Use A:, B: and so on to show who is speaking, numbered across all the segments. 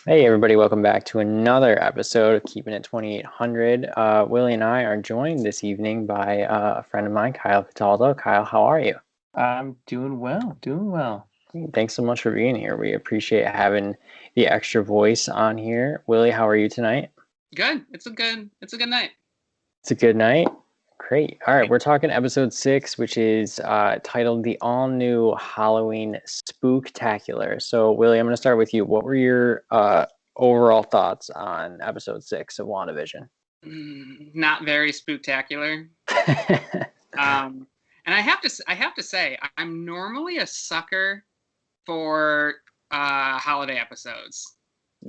A: Hey everybody, welcome back to another episode of Keeping It 2800. Willie and I are joined this evening by a friend of mine, Kyle Cataldo. Kyle, how are you?
B: I'm doing well, doing well.
A: Thanks so much for being here. We appreciate having the extra voice on here. Willie, how are you tonight?
C: Good. It's a good night.
A: It's a good night. Great. All right, we're talking episode 6, which is titled The All New Halloween Spooktacular. So, Willie, I'm going to start with you. What were your overall thoughts on episode 6 of WandaVision?
C: Not very spooktacular. And I have to say, I'm normally a sucker for holiday episodes.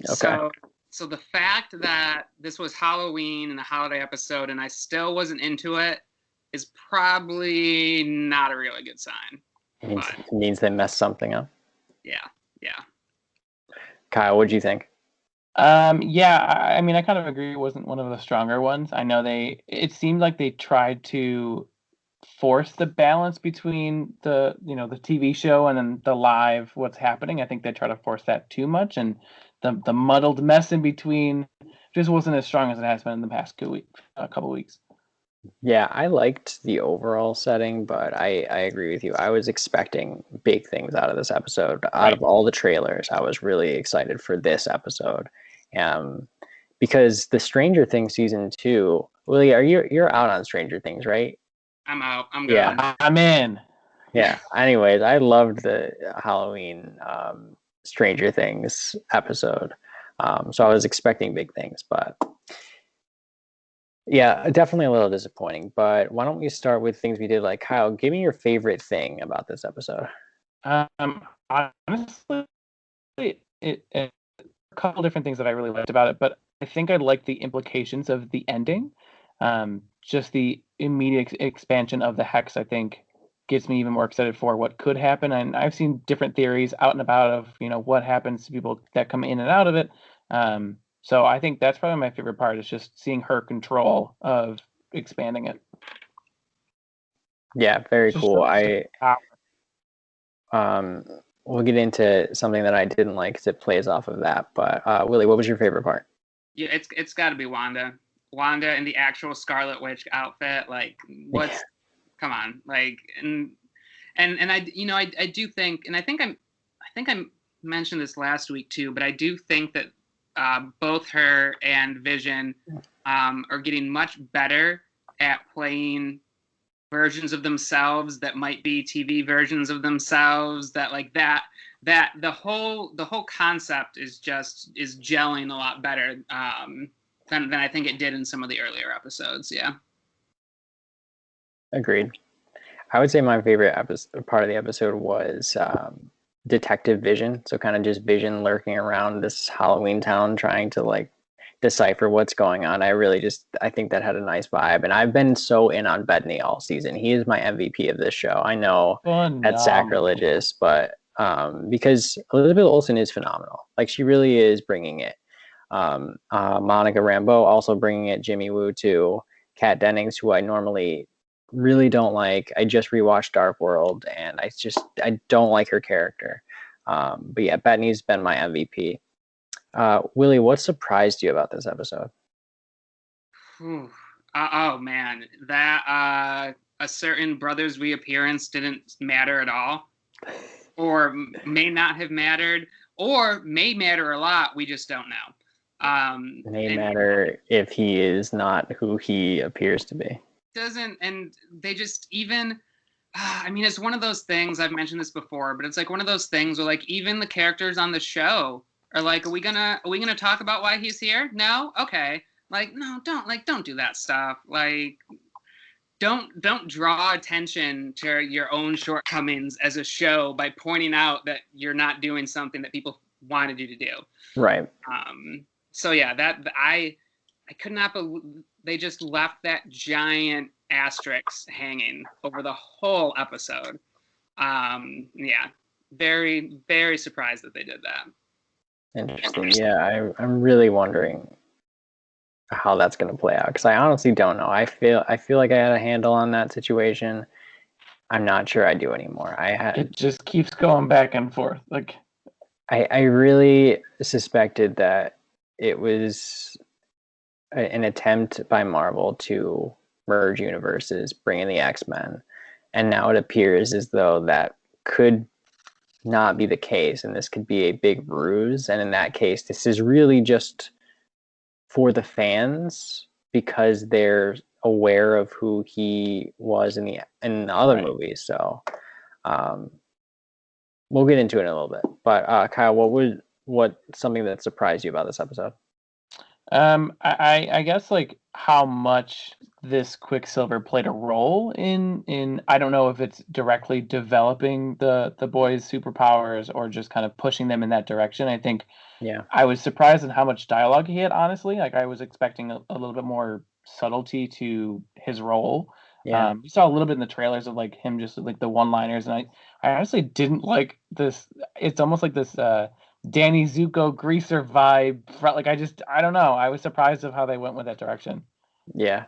A: Okay.
C: So the fact that this was Halloween and a holiday episode and I still wasn't into it is probably not a really good sign.
A: It means they messed something up.
C: Yeah.
A: Kyle, what'd you think?
B: Yeah, I mean, I kind of agree it wasn't one of the stronger ones. I know it seemed like they tried to force the balance between the TV show and then the live what's happening. I think they try to force that too much, and the muddled mess in between just wasn't as strong as it has been in the past couple weeks.
A: Yeah, I liked the overall setting, but I agree with you. I was expecting big things out of this episode. Out of all the trailers, I was really excited for this episode. Um, because the Stranger Things season 2, Willie, you're out on Stranger Things, right?
C: I'm out. I'm good.
A: Yeah.
B: I'm in.
A: Yeah. Anyways, I loved the Halloween Stranger Things episode. So I was expecting big things, but yeah, definitely a little disappointing. But why don't we start with things we did like Kyle? Give me your favorite thing about this episode.
B: Honestly, a couple different things that I really liked about it, but I think I liked the implications of the ending. Just the immediate expansion of the hex, I think, gets me even more excited for what could happen. And I've seen different theories out and about of what happens to people that come in and out of it. So I think that's probably my favorite part is just seeing her control of expanding it.
A: Yeah, very
B: Just
A: cool. We'll get into something that I didn't like because it plays off of that. But Willie, what was your favorite part?
C: Yeah, it's got to be Wanda. Wanda in the actual Scarlet Witch outfit. Like, what's come on, like, and I do think, and I think I mentioned this last week too, but I do think that both her and Vision are getting much better at playing versions of themselves that might be TV versions of themselves that the whole concept is gelling a lot better than I think it did in some of the earlier episodes. Yeah.
A: Agreed. I would say my favorite part of the episode was Detective Vision. So kind of just Vision lurking around this Halloween town trying to like decipher what's going on. I think that had a nice vibe. And I've been so in on Bettany all season. He is my MVP of this show. I know that's sacrilegious, but because Elizabeth Olsen is phenomenal. Like she really is bringing it. Monica Rambeau also bringing it. Jimmy Woo too. Kat Dennings, who I normally really don't like. I just rewatched Dark World, and I don't like her character. But yeah, Bettany's been my MVP. Willie, what surprised you about this episode?
C: Oh man, that a certain brother's reappearance didn't matter at all, or may not have mattered, or may matter a lot. We just don't know.
A: May matter if he is not who he appears to be.
C: Doesn't, and they just even. I mean, it's one of those things. I've mentioned this before, but it's like one of those things where, like, even the characters on the show are like, are we gonna talk about why he's here? No, okay. Like, no, don't do that stuff. Like, don't draw attention to your own shortcomings as a show by pointing out that you're not doing something that people wanted you to do.
A: Right.
C: So yeah, I could not believe they just left that giant asterisk hanging over the whole episode. Yeah, very, very surprised that they did that.
A: Interesting. Yeah, I'm really wondering how that's going to play out because I honestly don't know. I feel like I had a handle on that situation. I'm not sure I do anymore.
B: It just keeps going back and forth. Like
A: I really suspected that it was an attempt by Marvel to merge universes, bring in the X-Men, and now it appears as though that could not be the case, and this could be a big ruse. And in that case, this is really just for the fans because they're aware of who he was in the other movies. So we'll get into it in a little bit. But Kyle, what something that surprised you about this episode?
B: I guess like how much this Quicksilver played a role in I don't know if it's directly developing the boys' superpowers or just kind of pushing them in that direction. I think I was surprised at how much dialogue he had, honestly. Like I was expecting a little bit more subtlety to his role.
A: Yeah.
B: We saw a little bit in the trailers of like him just like the one-liners, and I honestly didn't like this. It's almost like this Danny Zuko greaser vibe. Like I don't know. I was surprised of how they went with that direction.
A: Yeah.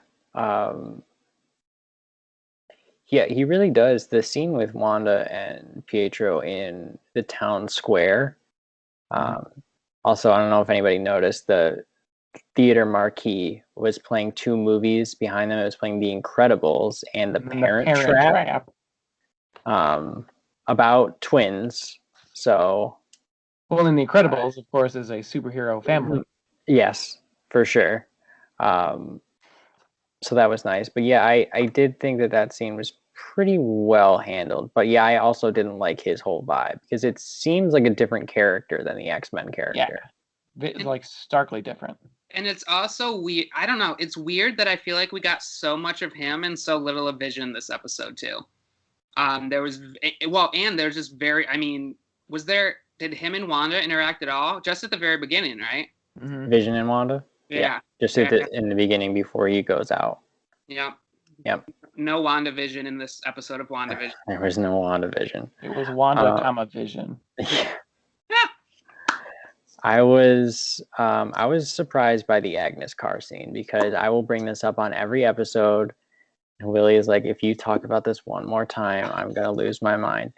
A: Yeah, he really does. The scene with Wanda and Pietro in the town square. Also, I don't know if anybody noticed, the theater marquee was playing two movies behind them. It was playing The Incredibles and The Parent Trap. About twins. So,
B: well, in The Incredibles, of course, is a superhero family.
A: Yes, for sure. So that was nice. But yeah, I did think that scene was pretty well handled. But yeah, I also didn't like his whole vibe because it seems like a different character than the X-Men character.
B: Yeah, it's like starkly different.
C: And it's also weird. I don't know. It's weird that I feel like we got so much of him and so little of Vision this episode too. There was and there's just very. I mean, did him and Wanda interact at all? Just at the very beginning, right?
A: Mm-hmm. Vision and Wanda.
C: Yeah.
A: Just in the beginning before he goes out.
C: Yep.
A: No
C: WandaVision in this episode of WandaVision.
A: There was no WandaVision.
B: It was Wanda, Vision.
A: I was surprised by the Agnes car scene because I will bring this up on every episode. And Willie is like, if you talk about this one more time, I'm gonna lose my mind.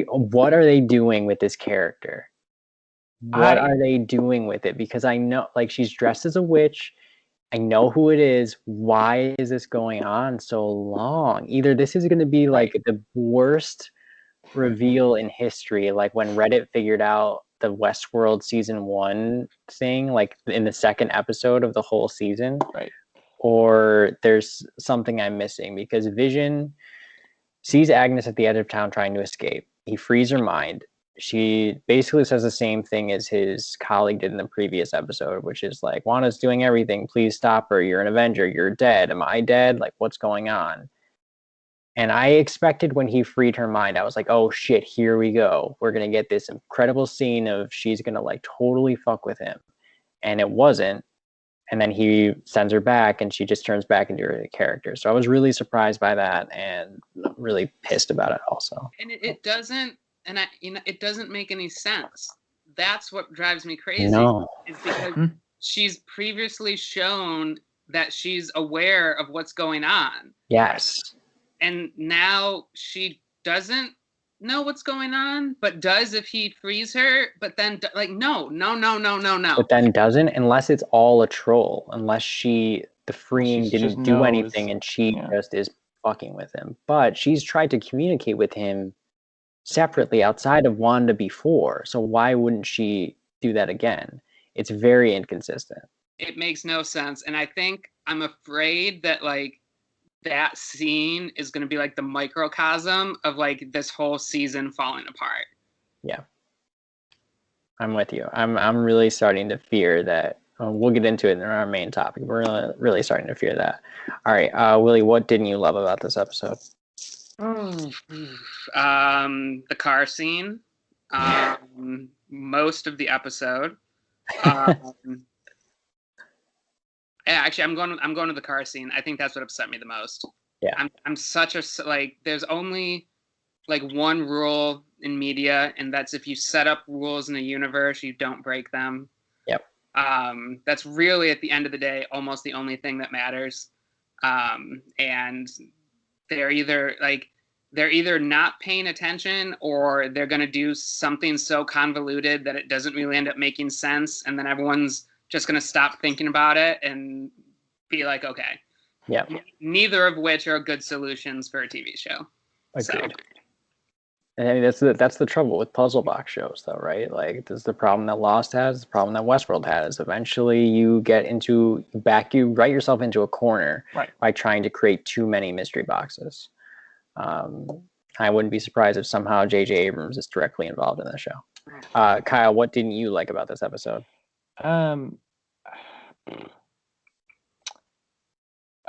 A: What are they doing with this character? What are they doing with it? Because I know, like, she's dressed as a witch. I know who it is. Why is this going on so long? Either this is going to be like the worst reveal in history, like when Reddit figured out the Westworld season 1 thing, like in the second episode of the whole season, or there's something I'm missing because Vision sees Agnes at the edge of town trying to escape. He frees her mind. She basically says the same thing as his colleague did in the previous episode, which is like, Wanda's doing everything. Please stop her. You're an Avenger. You're dead. Am I dead? Like, what's going on? And I expected when he freed her mind, I was like, oh shit, here we go. We're going to get this incredible scene of she's going to like totally fuck with him. And it wasn't. And then he sends her back and she just turns back into her character. So I was really surprised by that and really pissed about it also.
C: And it doesn't. And it doesn't make any sense. That's what drives me crazy.
A: No.
C: Is because she's previously shown that she's aware of what's going on.
A: Yes.
C: And now she doesn't know what's going on, but does if he frees her. But then, like, no.
A: But then doesn't, unless it's all a troll. Unless the freeing didn't do anything and she just is fucking with him. But she's tried to communicate with him separately outside of Wanda before, so why wouldn't she do that again? It's very inconsistent.
C: It makes no sense, and I'm afraid that like that scene is going to be like the microcosm of like this whole season falling apart.
A: Yeah, I'm with you. I'm really starting to fear that. We'll get into it in our main topic. We're really starting to fear that. All right, Willie, what didn't you love about this episode?
C: The car scene, most of the episode. Actually, I'm going to the car scene. I think that's what upset me the most.
A: Yeah,
C: I'm such a like. There's only like one rule in media, and that's if you set up rules in a universe, you don't break them.
A: Yep.
C: That's really at the end of the day almost the only thing that matters. And they're either like they're either not paying attention or they're going to do something so convoluted that it doesn't really end up making sense, and then everyone's just going to stop thinking about it and be like, okay.
A: Yeah.
C: Neither of which are good solutions for a TV show.
A: Agreed. So. And I mean, that's the trouble with puzzle box shows, though, right? Like, this is the problem that Lost has, the problem that Westworld has. Eventually, you write yourself into a corner by trying to create too many mystery boxes. I wouldn't be surprised if somehow J.J. Abrams is directly involved in the show. Kyle, what didn't you like about this episode?
B: I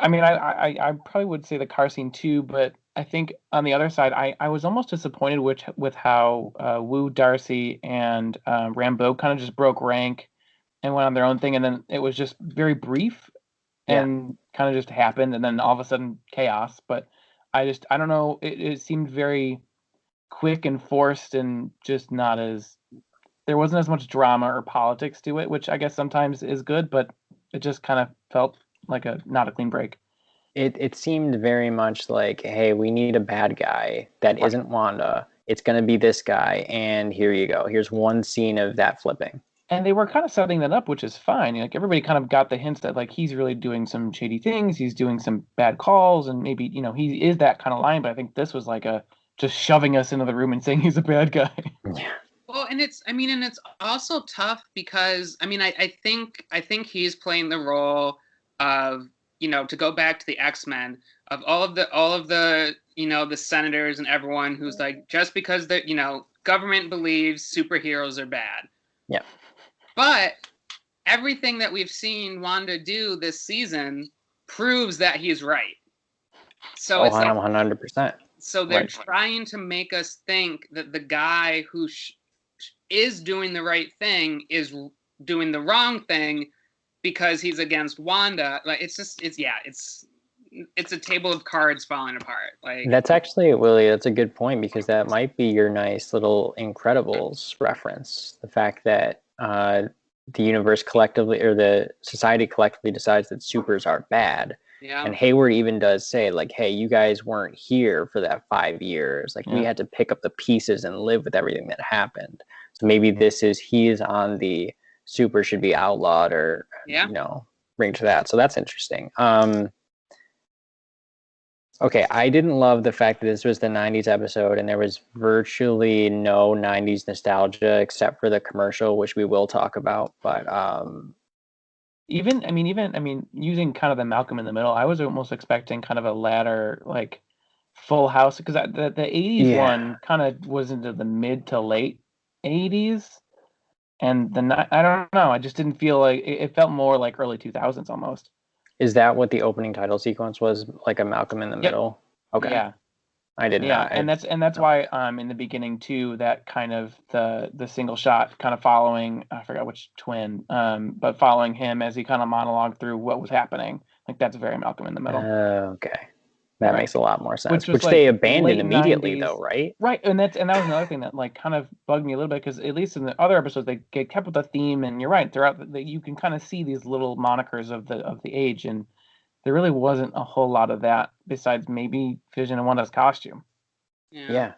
B: mean, I probably would say the car scene too, but I think on the other side, I was almost disappointed with how Wu, Darcy, and Rambeau kind of just broke rank and went on their own thing, and then it was just very brief and kind of just happened, and then all of a sudden chaos. But I don't know, it seemed very quick and forced and just not as, there wasn't as much drama or politics to it, which I guess sometimes is good, but it just kind of felt like not a clean break.
A: It seemed very much like, hey, we need a bad guy that isn't Wanda. It's going to be this guy, and here you go. Here's one scene of that flipping.
B: And they were kind of setting that up, which is fine. Like, everybody kind of got the hints that, like, he's really doing some shady things. He's doing some bad calls, and maybe, he is that kind of line. But I think this was like just shoving us into the room and saying he's a bad guy.
A: Yeah.
C: Well, and it's also tough because, I think he's playing the role of, to go back to the X-Men, of all of the the senators and everyone who's like, just because the government believes superheroes are bad.
A: Yeah.
C: But everything that we've seen Wanda do this season proves that he's right. So it's
A: 100%.
C: So they're trying to make us think that the guy who is doing the right thing is doing the wrong thing because he's against Wanda. Like, it's a table of cards falling apart. Like,
A: that's actually, Willie, that's a good point, because that might be your nice little Incredibles reference. The fact that the universe collectively, or the society collectively, decides that supers are bad.
C: Yeah.
A: And Hayward even does say, like, hey, you guys weren't here for that 5 years. Like, we had to pick up the pieces and live with everything that happened. So maybe he is on the super should be outlawed, or bring to that. So that's interesting. Okay, I didn't love the fact that this was the 90s episode and there was virtually no 90s nostalgia except for the commercial, which we will talk about. But
B: even using kind of the Malcolm in the Middle, I was almost expecting kind of a latter, like, Full House, because the 80s one kind of was into the mid to late 80s, and I don't know, I just didn't feel like it felt more like early 2000s almost.
A: Is that what the opening title sequence was, like a Malcolm in the Middle? Okay.
B: Yeah.
A: I did not.
B: And that's why in the beginning too, that kind of the single shot kind of following, I forgot which twin, but following him as he kind of monologued through what was happening. Like, that's very Malcolm in the Middle.
A: Okay. That makes a lot more sense. Which
B: like
A: they abandoned immediately
B: 90s,
A: though, right?
B: Right. And that was another thing that, like, kind of bugged me a little bit, because at least in the other episodes they kept with the theme, and you're right, throughout you can kind of see these little monikers of the age, and there really wasn't a whole lot of that besides maybe Vision and Wanda's costume.
A: Yeah.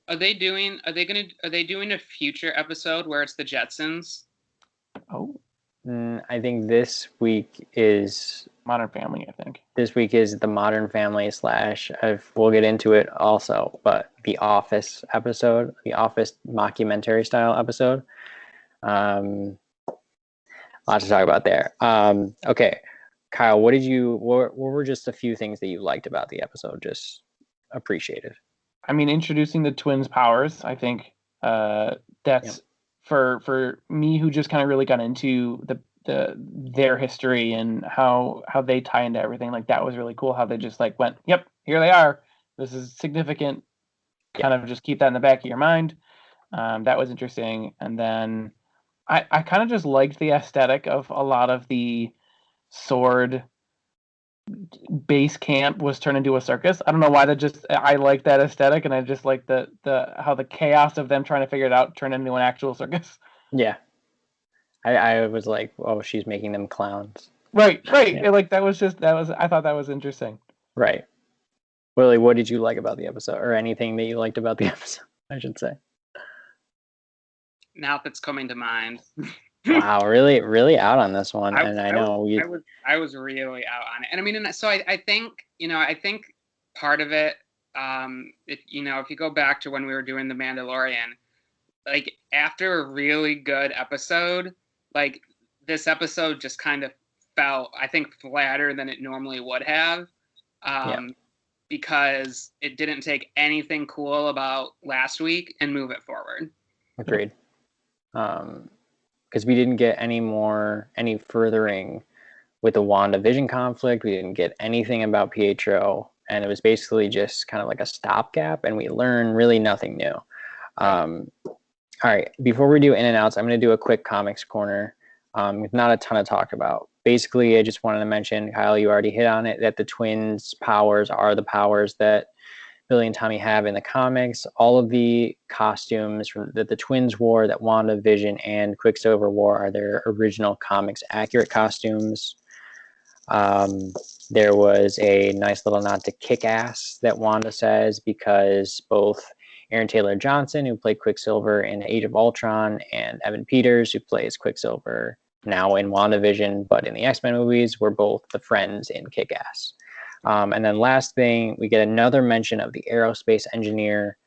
C: Are they doing a future episode where it's the Jetsons?
B: Oh.
A: I think this week is
B: Modern Family, I think.
A: This week is the Modern Family / we'll get into it also, but the Office episode, the Office mockumentary style episode. Lots to talk about there. Okay, Kyle, what were just a few things that you liked about the episode, just appreciated?
B: I mean, introducing the twins' powers, I think that's for me, who just kind of really got into their history and how they tie into everything. Like, that was really cool how they just like went, yep, here they are. This is significant. Kind of just keep that in the back of your mind. That was interesting. And then I kind of just liked the aesthetic of a lot of the sword base camp was turned into a circus. I don't know why, I like that aesthetic, and I just like the how the chaos of them trying to figure it out turned into an actual circus.
A: Yeah. I was like, oh, she's making them clowns.
B: Right. Yeah. Like, I thought that was interesting.
A: Right. Willie, what did you like about the episode, or anything that you liked about the episode? I should say.
C: Now that's coming to mind.
A: Wow, really, really out on this one, and I know you.
C: I was really out on it, and I mean, and so I think I think part of it, if you go back to when we were doing The Mandalorian, like after a really good episode, like this episode just kind of felt, I think, flatter than it normally would have, because it didn't take anything cool about last week and move it forward.
A: Agreed. Because we didn't get any furthering with the WandaVision conflict. We didn't get anything about Pietro, and it was basically just kind of like a stopgap, and we learned really nothing new. All right, before we do in and outs, I'm going to do a quick comics corner. Not a ton to talk about. Basically, I just wanted to mention, Kyle, you already hit on it, that the twins' powers are the powers that Billy and Tommy have in the comics. All of the costumes that the twins wore, that WandaVision and Quicksilver wore, are their original comics accurate costumes. There was a nice little nod to Kick-Ass that Wanda says, because both Aaron Taylor Johnson, who played Quicksilver in Age of Ultron, and Evan Peters, who plays Quicksilver now in WandaVision, but in the X-Men movies, were both the friends in Kick-Ass. And then last thing, we get another mention of the aerospace engineer,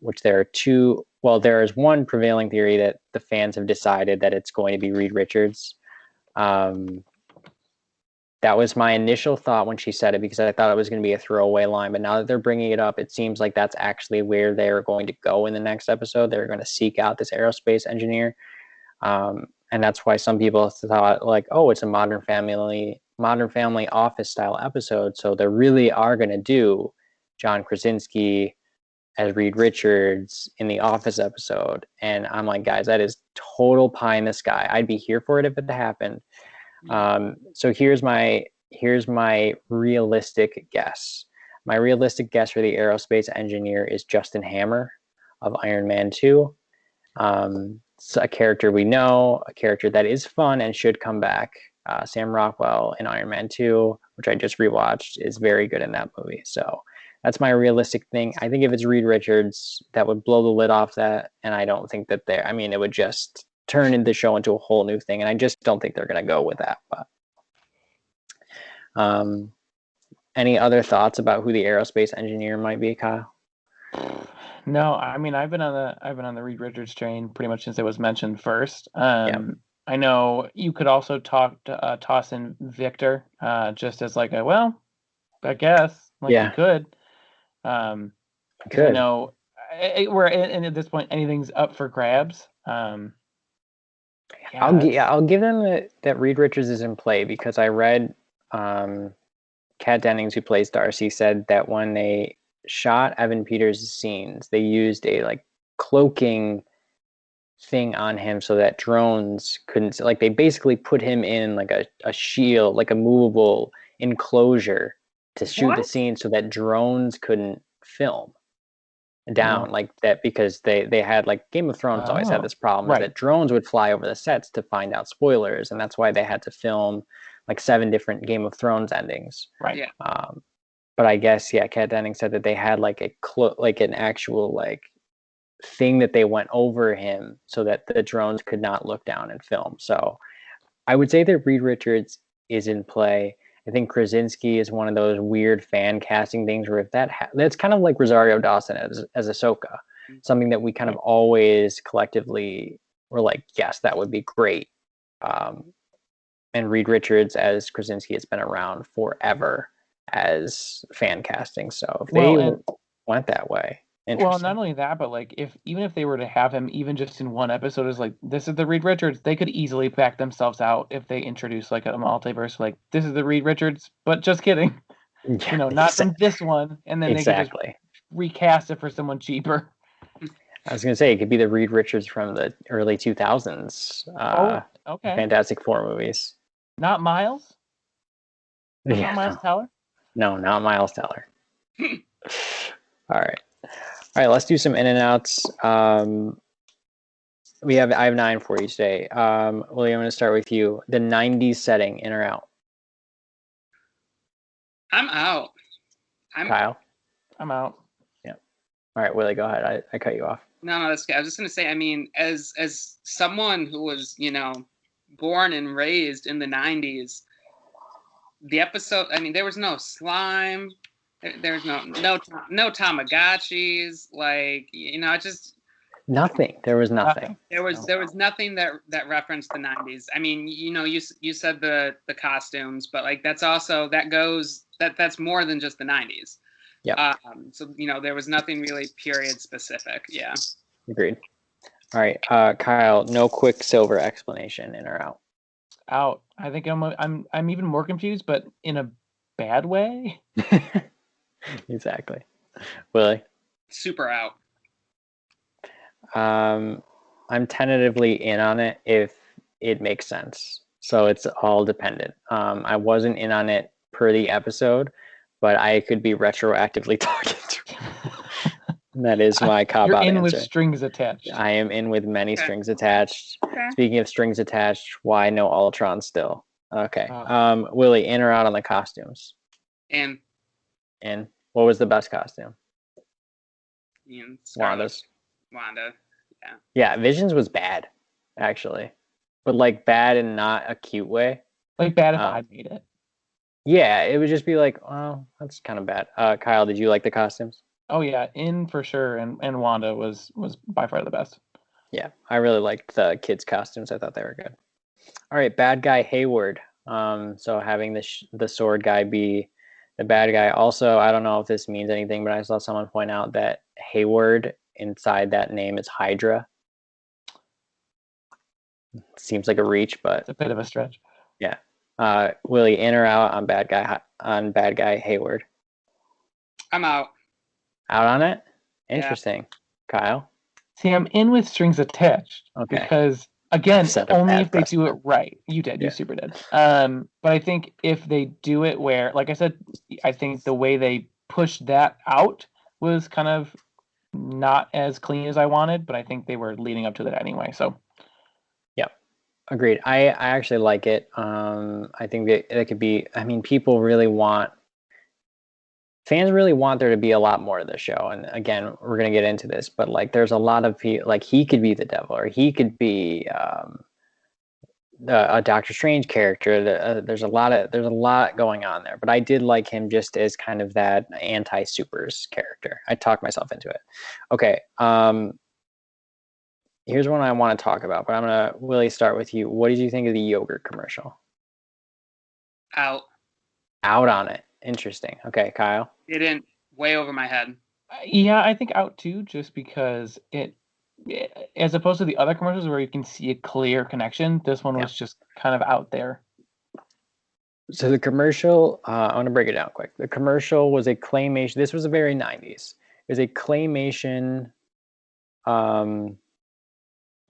A: which there are two. Well, there is one prevailing theory that the fans have decided that it's going to be Reed Richards. That was my initial thought when she said it, because I thought it was going to be a throwaway line. But now that they're bringing it up, it seems like that's actually where they're going to go in the next episode. They're going to seek out this aerospace engineer. And that's why some people thought, like, oh, it's a Modern Family Office style episode. So they really are going to do John Krasinski as Reed Richards in the Office episode. And I'm like, guys, that is total pie in the sky. I'd be here for it if it happened. So here's my realistic guess. My realistic guess for the aerospace engineer is Justin Hammer of Iron Man 2. It's a character we know, a character that is fun and should come back. Sam Rockwell in Iron Man 2, which I just rewatched, is very good in that movie. So that's my realistic thing. I think if it's Reed Richards, that would blow the lid off that. And I don't think that it would just turn the show into a whole new thing. And I just don't think they're going to go with that. But any other thoughts about who the aerospace engineer might be, Kyle?
B: No, I mean, I've been on the Reed Richards train pretty much since it was mentioned first. I know you could also toss in Victor, just as like I guess you could.
A: Could.
B: I know and at this point anything's up for grabs.
A: I'll give them that Reed Richards is in play, because I read Kat Dennings, who plays Darcy, said that when they shot Evan Peters' scenes, they used a cloaking thing on him so that drones couldn't, they basically put him in a shield, like a movable enclosure to shoot the scene so that drones couldn't film down like that, because they had Game of Thrones always had this problem, is that drones would fly over the sets to find out spoilers, and that's why they had to film 7 different Game of Thrones endings.
B: Right. Yeah.
A: But I guess Kat Dennings said that they had an actual thing that they went over him so that the drones could not look down and film. So I would say that Reed Richards is in play. I think Krasinski is one of those weird fan casting things where if that's kind of like Rosario Dawson as Ahsoka, something that we kind of always collectively were like, yes, that would be great. And Reed Richards as Krasinski has been around forever as fan casting. So if they went that way,
B: well, not only that, but even if they were to have him even just in one episode as this is the Reed Richards, they could easily back themselves out if they introduce a multiverse, this is the Reed Richards, but just kidding.
A: Yeah,
B: not from this one, and then they could just recast it for someone cheaper.
A: I was gonna say it could be the Reed Richards from the early 2000s. Fantastic Four movies.
B: Not Miles. Not Miles Teller.
A: No, not Miles Teller. All right, let's do some in and outs. I have 9 for you today. William, I'm going to start with you. The 90s setting, in or out?
C: I'm out.
A: Kyle?
B: I'm out.
A: Yeah. All right, Willie, go ahead. I cut you off.
C: No, that's good. I was just gonna say, I mean, as someone who was, born and raised in the '90s, the episode. I mean, there was no slime. There's no Tamagotchis. Like, just
A: Nothing. There was nothing.
C: there was nothing that referenced the '90s. I mean, you said the costumes, but like that's more than just the '90s.
A: Yeah.
C: So there was nothing really period specific. Yeah.
A: Agreed. All right, Kyle. No Quicksilver explanation, in or out?
B: Out. I think I'm even more confused, but in a bad way.
A: Exactly. Willie?
C: Super out.
A: I'm tentatively in on it if it makes sense. So it's all dependent. I wasn't in on it per the episode, but I could be retroactively targeted. That is my cop-out
B: You're in
A: answer.
B: with strings attached.
A: I am in with many strings attached.
C: Okay.
A: Speaking of strings attached, why no Ultron still? Okay. Willie, in or out on the costumes?
C: In.
A: In. What was the best costume?
C: Wanda's. Wanda. Yeah.
A: Yeah, Vision's was bad, actually. But like bad in not a cute way.
B: Like bad if I made it.
A: Yeah, it would just be like, oh, that's kind of bad. Kyle, did you like the costumes?
B: Oh yeah, in for sure, and Wanda was by far the best.
A: Yeah, I really liked the kids' costumes. I thought they were good. All right, bad guy Hayward. So having the sword guy be the bad guy. Also, I don't know if this means anything, but I saw someone point out that Hayward inside that name is Hydra. Seems like a reach, but
B: it's a bit of a stretch.
A: Yeah. Willie, in or out on bad guy Hayward?
C: I'm out.
A: Out on it? Interesting. Yeah. Kyle?
B: See, I'm in with strings attached.
A: Okay.
B: Because again, only if they do it right. You did.
A: Yeah.
B: You super did. But I think if they do it where, like I said, I think the way they pushed that out was kind of not as clean as I wanted, but I think they were leading up to that anyway. So.
A: Yep. Agreed. I actually like it. I think that it could be. I mean, fans really want there to be a lot more of the show. And again, we're gonna get into this, but like, there's a lot of like he could be the devil, or he could be a Doctor Strange character. There's a lot going on there. But I did like him just as kind of that anti-supers character. I talked myself into it. Okay. Here's one I want to talk about, but I'm gonna Willie start with you. What did you think of the yogurt commercial?
C: Out.
A: Out on it. Interesting. Okay, Kyle.
C: Didn't way over my head.
B: Yeah, I think out too, just because it as opposed to the other commercials where you can see a clear connection, this one was just kind of out there.
A: So the commercial, I want to break it down quick. The commercial was a claymation. This was a very 90s. It was a claymation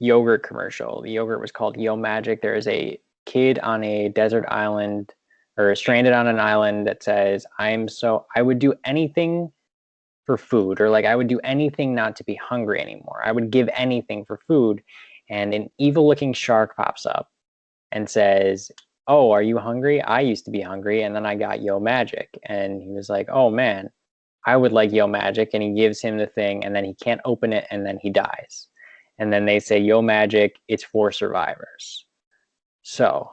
A: yogurt commercial. The yogurt was called Yo Magic. There is a kid on a desert island or stranded on an island that says, I would do anything for food, or like I would do anything not to be hungry anymore. I would give anything for food. And an evil looking shark pops up and says, oh, are you hungry? I used to be hungry, and then I got Yo Magic. And he was like, oh man, I would like Yo Magic. And he gives him the thing, and then he can't open it, and then he dies. And then they say, Yo Magic, it's for survivors. So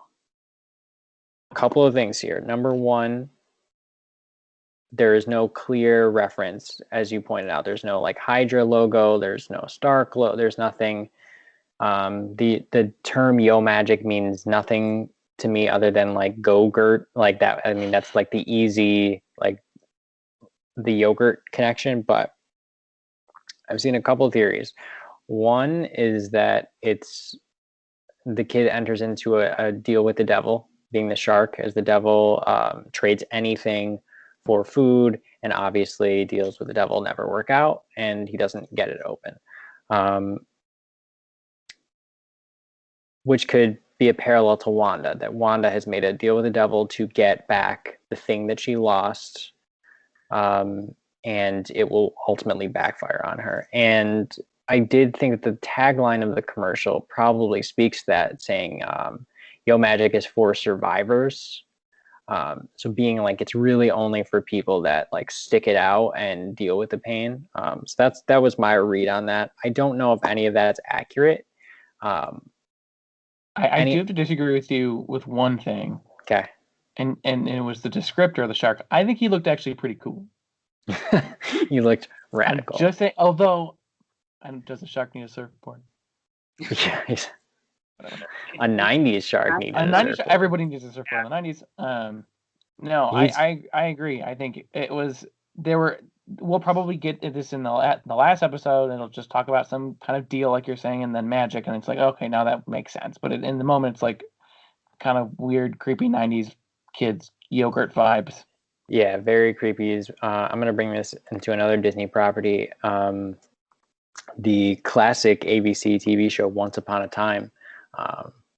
A: a couple of things here. Number one, there is no clear reference, as you pointed out. There's no like Hydra logo. There's no Stark logo. There's nothing. The term Yo Magic means nothing to me other than like Go-Gurt, like that. I mean, that's like the easy, like the yogurt connection. But I've seen a couple of theories. One is that it's the kid enters into a deal with the devil, being the shark, as the devil trades anything for food, and obviously deals with the devil never work out, and he doesn't get it open. Which could be a parallel to Wanda, that Wanda has made a deal with the devil to get back the thing that she lost, and it will ultimately backfire on her. And I did think that the tagline of the commercial probably speaks to that, saying, Yo Magic is for survivors. So being like it's really only for people that like stick it out and deal with the pain. So that was my read on that. I don't know if any of that's accurate. Um,
B: I do
A: any
B: have to disagree with you with one thing,
A: okay.
B: and it was the descriptor of the shark. I think he looked actually pretty cool.
A: You looked
B: I'm
A: radical.
B: just saying, although, and does the shark need a surfboard?
A: Yeah,
B: Whatever.
A: a '90s shark needed
B: A
A: a
B: 90s,
A: surfboard.
B: everybody needs a surfboard in the 90s. No,
A: He's
B: I agree. I think it was there were. We'll probably get to this in the last episode, and it'll just talk about some kind of deal, like you're saying, and then magic, and it's like, okay, now that makes sense. But in the moment, it's like kind of weird, creepy 90s kids yogurt vibes.
A: yeah, very creepy. I'm gonna bring this into another Disney property. The classic ABC TV show Once Upon a Time,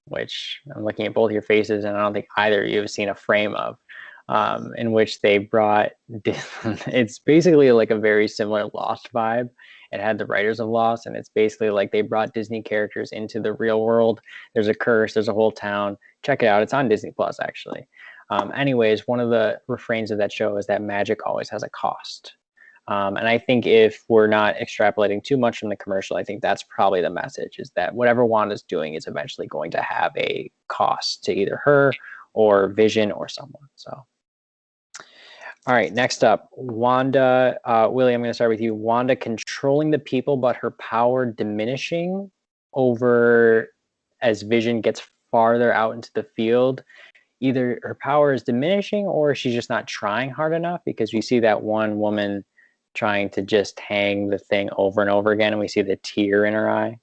A: which I'm looking at both your faces, and I don't think either of you have seen a frame of, in which they brought. It's basically like a very similar Lost vibe. It had the writers of Lost, and it's basically like they brought Disney characters into the real world. There's a curse. There's a whole town. Check it out. It's on Disney Plus, actually. Anyways, one of the refrains of that show is that magic always has a cost. And I think if we're not extrapolating too much from the commercial, I think that's probably the message, is that whatever Wanda's doing is eventually going to have a cost to either her or Vision or someone. So, all right, next up, Wanda. Willie, I'm going to start with you. Wanda controlling the people, but her power diminishing over as Vision gets farther out into the field. Either her power is diminishing or she's just not trying hard enough, because we see that one woman trying to just hang the thing over and over again, and we see the tear in her eye.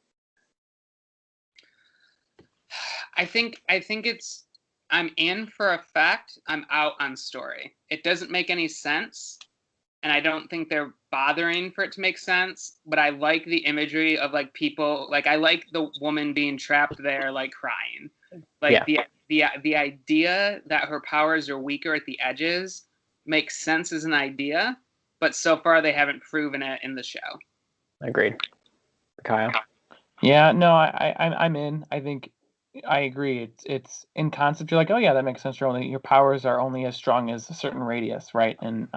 C: I think it's I'm in for effect, I'm out on story. It doesn't make any sense, and I don't think they're bothering for it to make sense, but I like the imagery of like people, like I like the woman being trapped there like crying. Like the idea that her powers are weaker at the edges makes sense as an idea, but so far they haven't proven it in the show.
A: Agreed. Kyle?
B: Yeah, no, I'm in. I think I agree. It's in concept. You're like, oh yeah, that makes sense. Your powers are only as strong as a certain radius, right? And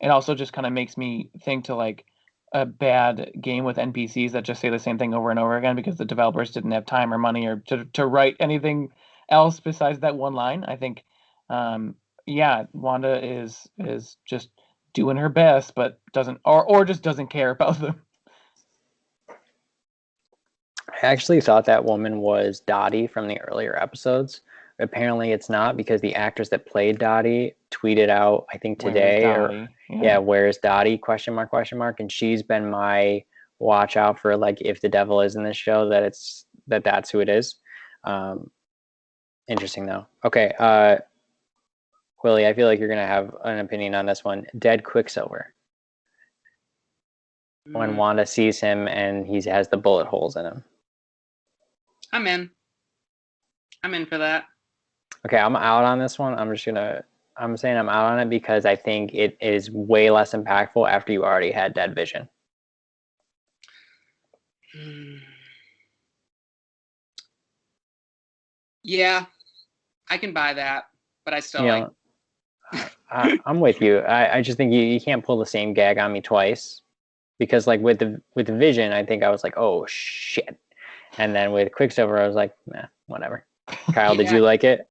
B: it also just kind of makes me think to like a bad game with NPCs that just say the same thing over and over again because the developers didn't have time or money or to write anything else besides that one line. I think, yeah, Wanda is just doing her best, but doesn't or just doesn't care about them.
A: I actually thought that woman was Dottie from the earlier episodes. Apparently it's not, because the actress that played Dottie tweeted out, I think today, or yeah, where is Dottie, question mark, and she's been my watch out for, like, if the devil is in this show, that's who it is. Interesting though. Okay, Willie, I feel like you're gonna have an opinion on this one. Dead Quicksilver. When Wanda sees him and he has the bullet holes in him.
C: I'm in for that.
A: Okay, I'm out on this one. I'm saying I'm out on it because I think it is way less impactful after you already had Dead Vision.
C: Yeah, I can buy that, but I still
A: I'm with you. I just think you can't pull the same gag on me twice, because like with the Vision, I think I was like, oh shit, and then with Quicksilver, I was like, nah, whatever. Kyle, did you like it?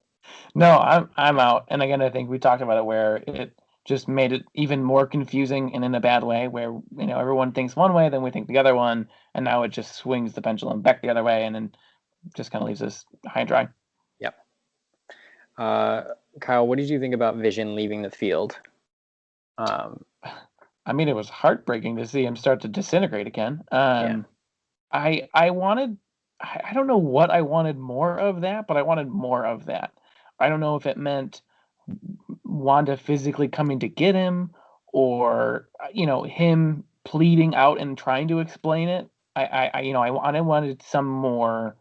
B: No, I'm out. And again, I think we talked about it where it just made it even more confusing and in a bad way, where everyone thinks one way, then we think the other one, and now it just swings the pendulum back the other way, and then just kind of leaves us high and dry.
A: Yep. Kyle, what did you think about Vision leaving the field?
B: I mean, it was heartbreaking to see him start to disintegrate again.
A: Yeah.
B: I wanted, I don't know what I wanted more of that, but I wanted more of that. I don't know if it meant Wanda physically coming to get him, or him pleading out and trying to explain it. I wanted some more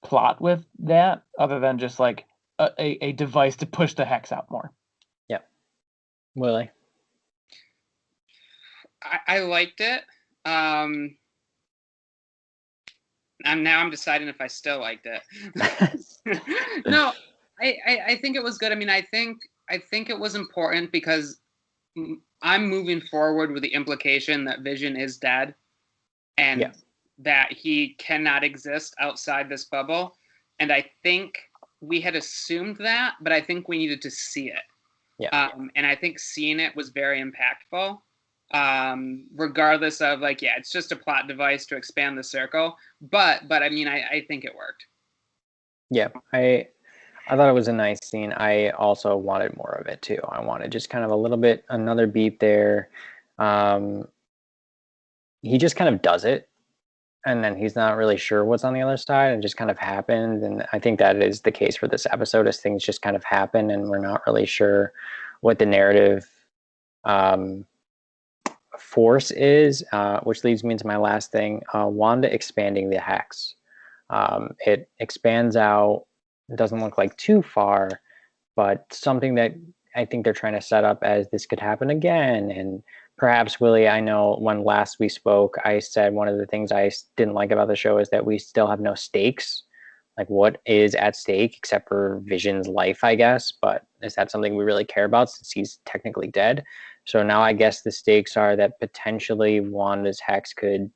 B: plot with that, other than just like a device to push the hex out more.
A: Yep. Willie?
C: I liked it. I'm deciding if I still liked it. No, I think it was good. I mean, I think it was important because I'm moving forward with the implication that Vision is dead and that he cannot exist outside this bubble. And I think we had assumed that, but I think we needed to see it.
A: Yeah.
C: And I think seeing it was very impactful. Regardless of like, yeah, it's just a plot device to expand the circle. But I mean, I think it worked.
A: Yeah, I thought it was a nice scene. I also wanted more of it too. I wanted just kind of a little bit, another beat there. He just kind of does it, and then he's not really sure what's on the other side, and just kind of happened. And I think that is the case for this episode, as things just kind of happen, and we're not really sure what the narrative force is, which leads me into my last thing, Wanda expanding the hex. It expands out. It doesn't look like too far, but something that I think they're trying to set up as this could happen again. And perhaps, Willie, I know when last we spoke, I said one of the things I didn't like about the show is that we still have no stakes. Like, what is at stake except for Vision's life, I guess? But is that something we really care about since he's technically dead? So now I guess the stakes are that potentially Wanda's hex could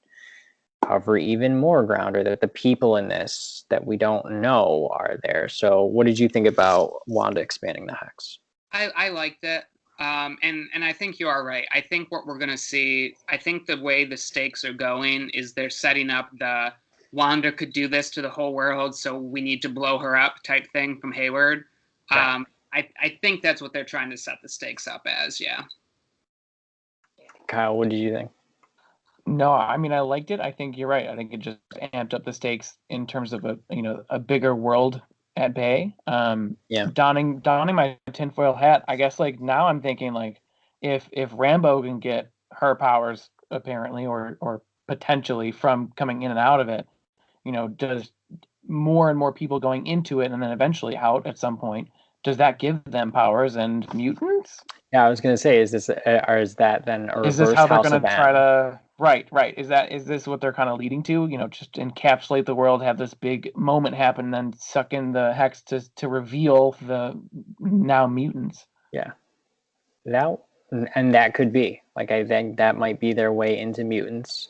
A: cover even more ground, or that the people in this that we don't know are there. So what did you think about Wanda expanding the hex?
C: I liked it. And I think you are right. I think what we're going to see, I think the way the stakes are going is they're setting up the Wanda could do this to the whole world, so we need to blow her up type thing from Hayward.
A: Right.
C: I think that's what they're trying to set the stakes up as, yeah.
A: Kyle, what did you think?
B: No, I mean, I liked it. I think you're right. I think it just amped up the stakes in terms of a bigger world at bay. Donning my tinfoil hat, I guess, like, now I'm thinking, like, if Rambo can get her powers apparently or potentially from coming in and out of it, does more and more people going into it and then eventually out at some point, does that give them powers and mutants?
A: Yeah, I was going to say, is that then a reverse
B: Is this how they're
A: House
B: going
A: of
B: to try
A: M?
B: to right? Is this what they're kind of leading to? Just encapsulate the world, have this big moment happen, and then suck in the hex to reveal the now mutants.
A: Yeah, that could be, like, I think that might be their way into mutants.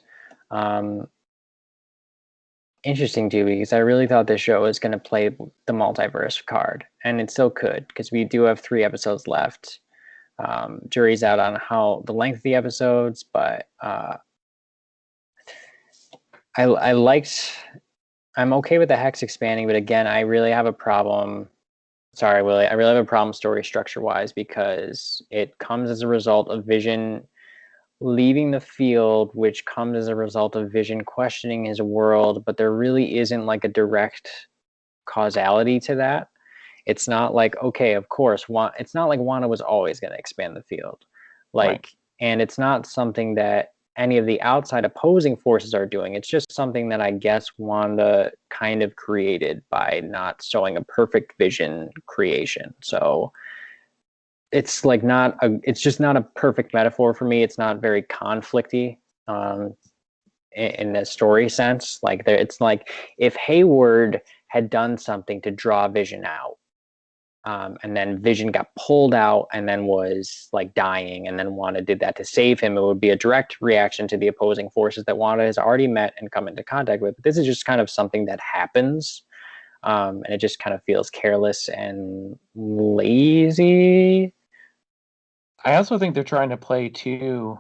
A: Interesting too, because I really thought this show was going to play the multiverse card, and it still could, because we do have 3 episodes left. Jury's out on how the length of the episodes, but I'm okay with the hex expanding, but again, I really have a problem. Sorry, Willie. I really have a problem story structure wise, because it comes as a result of Vision leaving the field, which comes as a result of Vision questioning his world, but there really isn't like a direct causality to that. It's not like, okay, of course, it's not like Wanda was always going to expand the field. Like, right. And it's not something that any of the outside opposing forces are doing. It's just something that I guess Wanda kind of created by not showing a perfect Vision creation. So it's like it's just not a perfect metaphor for me. It's not very conflicty in the story sense. Like, it's like if Hayward had done something to draw Vision out, and then Vision got pulled out and then was like dying, and then Wanda did that to save him, it would be a direct reaction to the opposing forces that Wanda has already met and come into contact with. But this is just kind of something that happens, and it just kind of feels careless and lazy.
B: I also think they're trying to play to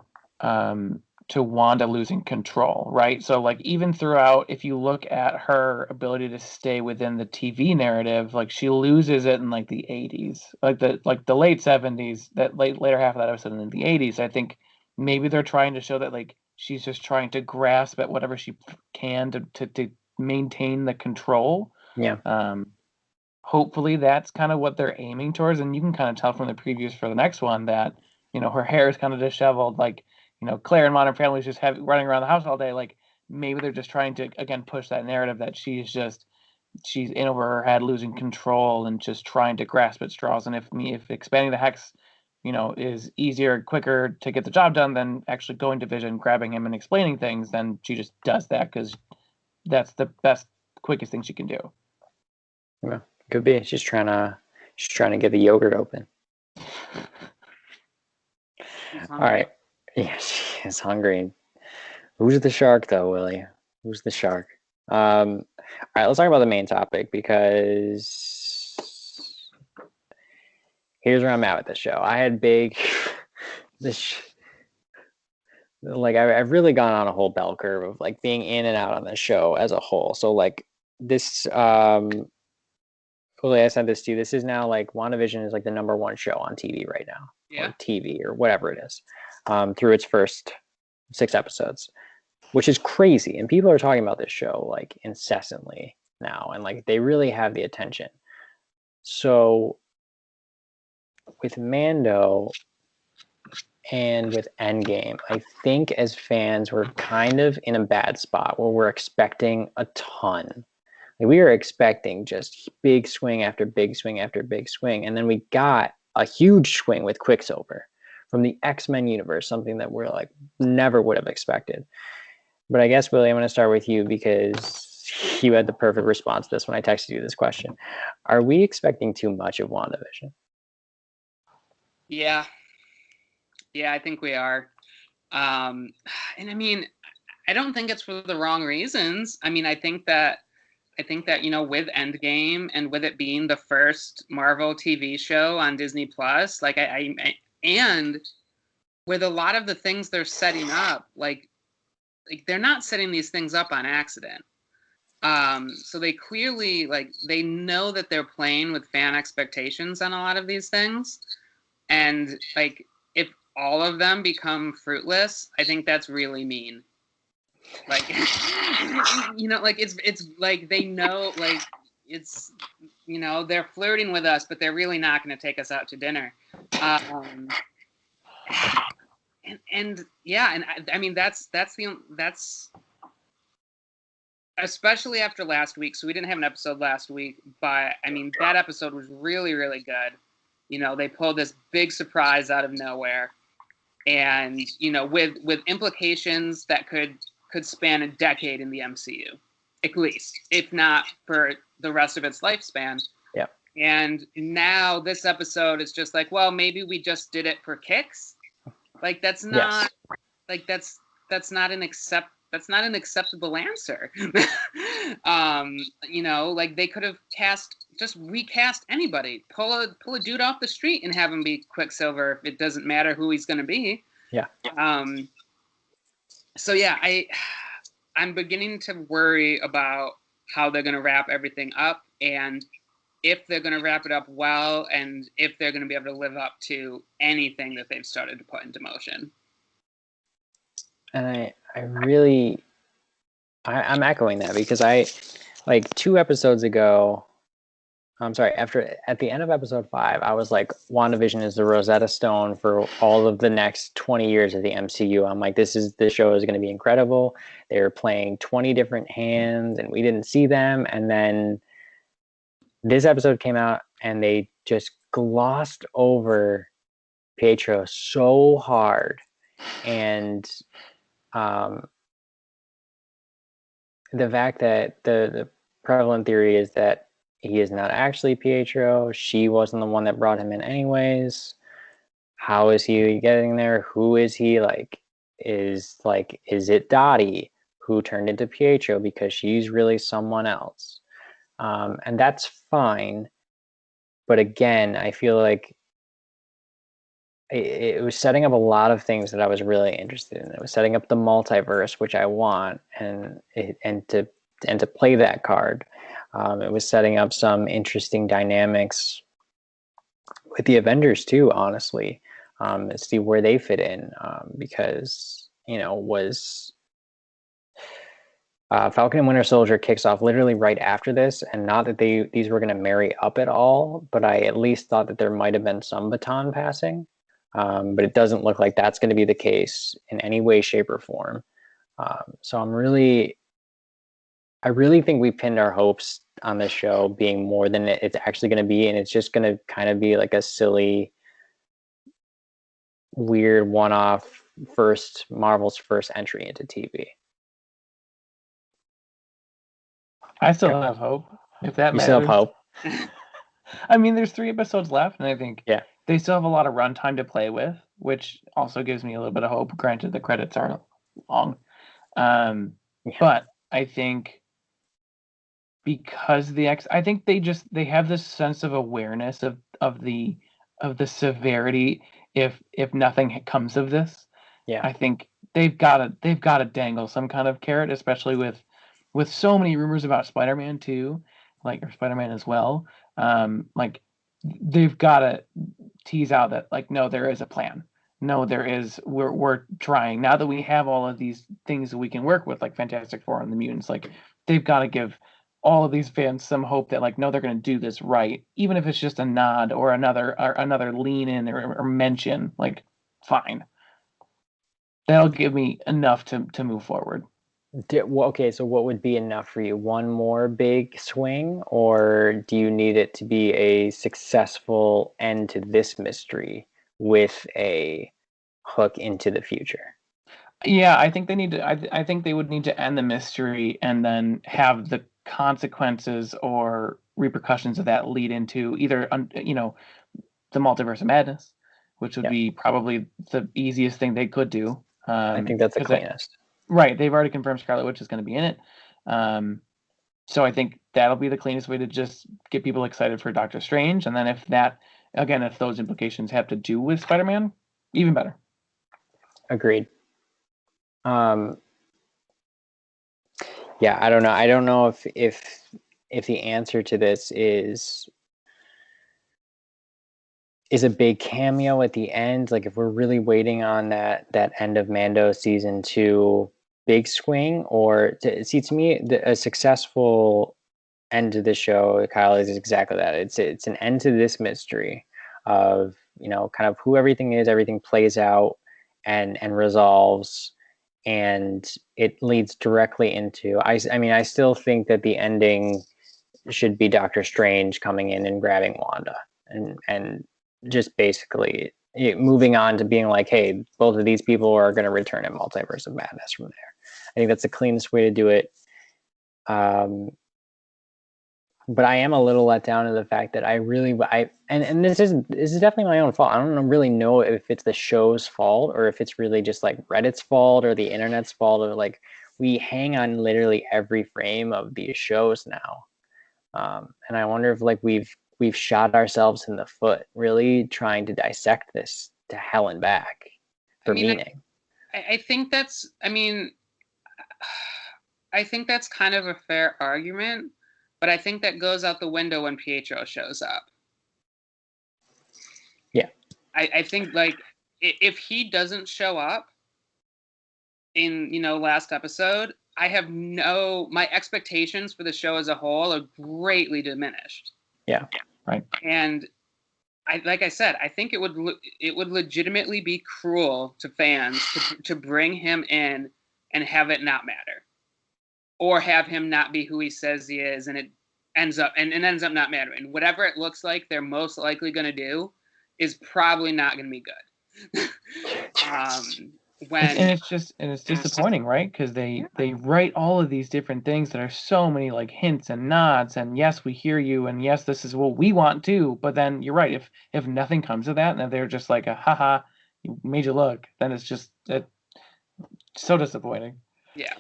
B: Wanda losing control, right? So, like, even throughout, if you look at her ability to stay within the TV narrative, like, she loses it in like the 80s, like the late 70s, that later half of that episode in the 80s. I think maybe they're trying to show that, like, she's just trying to grasp at whatever she can to maintain the control.
A: Yeah.
B: Hopefully that's kind of what they're aiming towards, and you can kind of tell from the previews for the next one that her hair is kind of disheveled, like Claire in Modern Family is just running around the house all day. Like, maybe they're just trying to again push that narrative that she's in over her head, losing control and just trying to grasp at straws. And if expanding the hex is easier, quicker to get the job done than actually going to Vision, grabbing him and explaining things, then she just does that because that's the best, quickest thing she can do.
A: Yeah. Could be. She's trying to She's trying to get the yogurt open. All right. Yeah, she is hungry. Who's the shark, though, Willie? Who's the shark? All right, let's talk about the main topic because here's where I'm at with this show. I had big like I've really gone on a whole bell curve of like being in and out on the show as a whole. So like this Willie, I sent this to you. This is now like WandaVision is like the number one show on TV right now.
C: Yeah.
A: Or TV or whatever it is. Through its first 6 episodes. Which is crazy. And people are talking about this show like incessantly now. And like they really have the attention. So with Mando and with Endgame, I think as fans we're kind of in a bad spot where we're expecting a ton. Like, we are expecting just big swing after big swing after big swing. And then we got a huge swing with Quicksilver from the X-Men universe, something that we're like never would have expected. But I guess, Willie, I'm going to start with you because you had the perfect response to this when I texted you this question. Are we expecting too much of WandaVision?
C: Yeah. Yeah, I think we are. And I mean, I don't think it's for the wrong reasons. I mean, I think that, you know, with Endgame and with it being the first Marvel TV show on Disney Plus, like and with a lot of the things they're setting up, like they're not setting these things up on accident. So they clearly, like, they know that they're playing with fan expectations on a lot of these things. And like, if all of them become fruitless, I think that's really mean. Like, you know, like it's like they know, like it's, you know, they're flirting with us, but they're really not going to take us out to dinner. And yeah, and I mean that's especially after last week. So we didn't have an episode last week, but I mean that episode was really, really good. You know, they pulled this big surprise out of nowhere, and you know, with implications that could span a decade in the MCU, at least, if not for the rest of its lifespan.
A: Yeah. And
C: now this episode is just like, well, maybe we just did it for kicks. Like that's not, yes. Like that's not an acceptable answer. You know, like they could have recast anybody, pull a dude off the street and have him be Quicksilver. It doesn't matter who he's going to be.
A: Yeah.
C: So yeah, I'm beginning to worry about how they're going to wrap everything up, and if they're going to wrap it up well, and if they're going to be able to live up to anything that they've started to put into motion.
A: And I'm echoing that because like 2 episodes ago, at the end of episode 5, I was like, WandaVision is the Rosetta Stone for all of the next 20 years of the MCU. I'm like, this show is going to be incredible. They were playing 20 different hands and we didn't see them. And then this episode came out and they just glossed over Pietro so hard. And the fact that the prevalent theory is that he is not actually Pietro. She wasn't the one that brought him in anyways. How is he getting there? Who is he? Is it Dottie who turned into Pietro because she's really someone else? And that's fine. But again, I feel like it was setting up a lot of things that I was really interested in. It was setting up the multiverse, which I want, and to play that card. It was setting up some interesting dynamics with the Avengers too, honestly, to see where they fit in, because, you know, was Falcon and Winter Soldier kicks off literally right after this, and not that these were going to marry up at all, but I at least thought that there might have been some baton passing, but it doesn't look like that's going to be the case in any way, shape, or form. So I really think we pinned our hopes on this show being more than it's actually going to be, and it's just going to kind of be like a silly, weird one-off Marvel's first entry into TV.
B: I still have hope. If that
A: you
B: matters.
A: still have hope.
B: I mean, there's 3 episodes left, and I think
A: Yeah.
B: they still have a lot of runtime to play with, which also gives me a little bit of hope. Granted, the credits are long,
A: Yeah.
B: but I think because I think they have this sense of awareness of the severity if nothing comes of this.
A: Yeah.
B: I think they've got to dangle some kind of carrot, especially with so many rumors about Spider-Man too, like, or Spider-Man as well. Like, they've got to tease out that, like, no, there is a plan. No, there is. We're trying now that we have all of these things that we can work with, like Fantastic Four and the mutants. Like, they've got to give all of these fans some hope that, like, no, they're going to do this right, even if it's just a nod or another lean in or mention. Like, fine, that'll give me enough to move forward.
A: Well, okay, so what would be enough for you? One more big swing, or do you need it to be a successful end to this mystery with a hook into the future?
B: Yeah, I think they need to. I think they would need to end the mystery and then have the consequences or repercussions of that lead into either the multiverse of madness, which would
A: Yeah,
B: be probably the easiest thing they could do.
A: I think that's the
B: 'Cause
A: cleanest.
B: right, they've already confirmed Scarlet Witch is going to be in it. So I think that'll be the cleanest way to just get people excited for Doctor Strange, and then if those implications have to do with Spider-Man, even better.
A: Agreed. Um, yeah, I don't know. I don't know if the answer to this is a big cameo at the end. Like, if we're really waiting on that end of Mando season 2 big swing, or to me, a successful end to the show, Kyle, is exactly that. It's an end to this mystery of, kind of who everything is. Everything plays out and resolves, and it leads directly into. I mean, I still think that the ending should be Doctor Strange coming in and grabbing Wanda, and just basically moving on to being like, hey, both of these people are going to return in Multiverse of Madness from there. I think that's the cleanest way to do it. But I am a little let down to the fact that and this is definitely my own fault. I don't really know if it's the show's fault or if it's really just like Reddit's fault or the internet's fault, or like we hang on literally every frame of these shows now. And I wonder if, like, we've shot ourselves in the foot really trying to dissect this to hell and back for meaning.
C: I think that's, I mean, I think that's kind of a fair argument, but I think that goes out the window when Pietro shows up.
A: Yeah.
C: I think, like, if he doesn't show up in, last episode, I have my expectations for the show as a whole are greatly diminished.
A: Yeah.
B: Right.
C: And like I said, I think it would legitimately be cruel to fans to bring him in and have it not matter, or have him not be who he says he is, and it ends up not mattering. Whatever it looks like they're most likely going to do is probably not going to be good.
B: It's disappointing, right? Because they write all of these different things that are so many, like, hints and nods, and yes, we hear you, and yes, this is what we want too. But then you're right. If nothing comes of that, and they're just like a haha, you made you look, then it's so disappointing.
C: Yeah.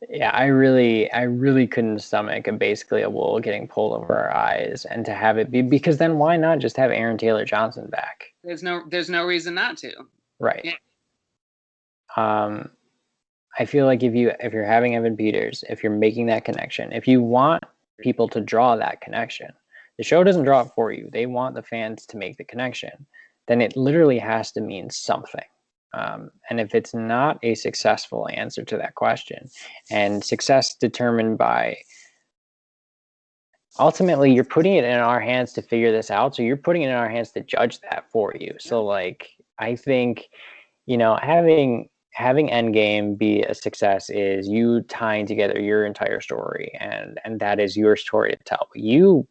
A: Yeah, I really couldn't stomach basically a wool getting pulled over our eyes, and to have it be, because then why not just have Aaron Taylor Johnson back?
C: There's no reason not to.
A: Right.
C: Yeah.
A: I feel like if you're having Evan Peters, if you're making that connection, if you want people to draw that connection, the show doesn't draw it for you. They want the fans to make the connection. Then it literally has to mean something. And if it's not a successful answer to that question, and success determined by, ultimately, you're putting it in our hands to figure this out. So you're putting it in our hands to judge that for you. So, like, I think, having Endgame be a success is you tying together your entire story, and that is your story to tell. You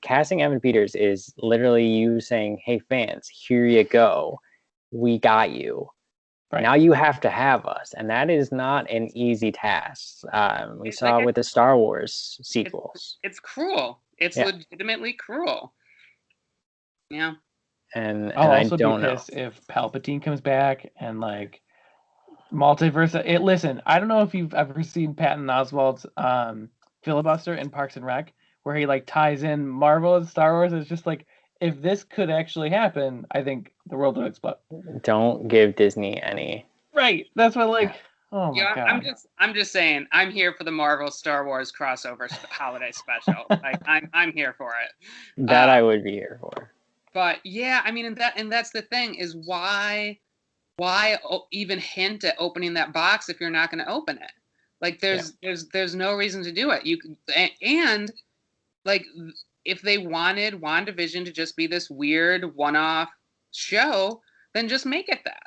A: casting Evan Peters is literally you saying, hey, fans, here you go. We got you. Right. Now you have to have us, and that is not an easy task. We saw it with the Star Wars sequels.
C: It's cruel. It's legitimately cruel. Yeah.
A: And
B: I'll
A: I
B: also be
A: don't know.
B: pissed if Palpatine comes back and like multiverse. Listen, I don't know if you've ever seen Patton Oswalt's filibuster in Parks and Rec, where he like ties in Marvel and Star Wars. It's just like, if this could actually happen, I think the world would explode.
A: Don't give Disney any.
B: Right. That's what like. Oh my
C: Yeah,
B: god.
C: I'm just saying, I'm here for the Marvel Star Wars crossover holiday special. Like I'm here for it.
A: That I would be here for.
C: But yeah, I mean, and that's the thing is why even hint at opening that box if you're not going to open it? Like there's no reason to do it. You can, and like if they wanted WandaVision to just be this weird one-off show, then just make it that.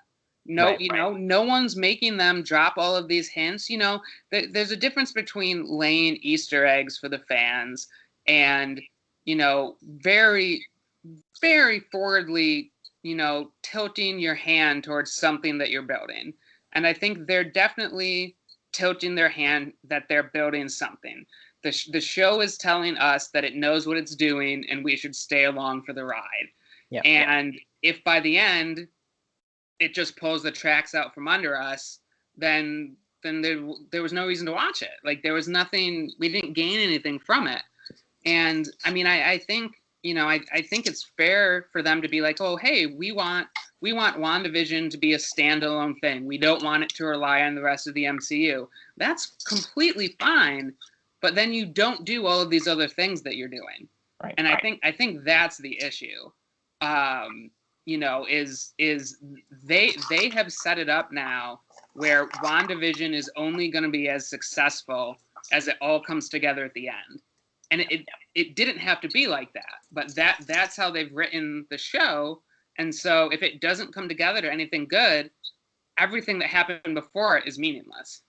C: No,
A: Right,
C: no one's making them drop all of these hints. There's a difference between laying Easter eggs for the fans and, very, very forwardly, tilting your hand towards something that you're building. And I think they're definitely tilting their hand that they're building something. The show is telling us that it knows what it's doing and we should stay along for the ride.
A: Yeah.
C: And if by the end it just pulls the tracks out from under us, then there was no reason to watch it. Like there was nothing, we didn't gain anything from it. And I mean, I think, I think it's fair for them to be like, oh, hey, we want WandaVision to be a standalone thing. We don't want it to rely on the rest of the MCU. That's completely fine. But then you don't do all of these other things that you're doing.
B: Right.
C: And I think that's the issue. Is they have set it up now where WandaVision is only going to be as successful as it all comes together at the end. And it didn't have to be like that, but that's how they've written the show. And so if it doesn't come together to anything good, everything that happened before it is meaningless.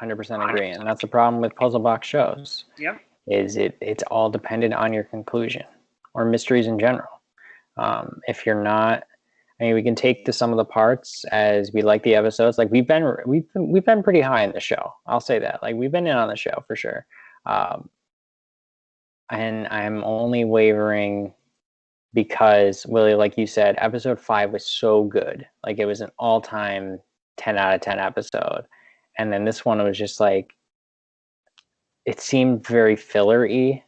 A: 100% agree. And that's the problem with puzzle box shows.
C: Yep.
A: Is it's all dependent on your conclusion or mysteries in general. If you're not, I mean, we can take the sum of the parts as we like the episodes. Like we've been pretty high in the show. I'll say that. Like we've been in on the show for sure. And I'm only wavering because Willie, like you said, episode 5 was so good. Like it was an all-time 10 out of 10 episode. And then this one was just like, it seemed very filler-y.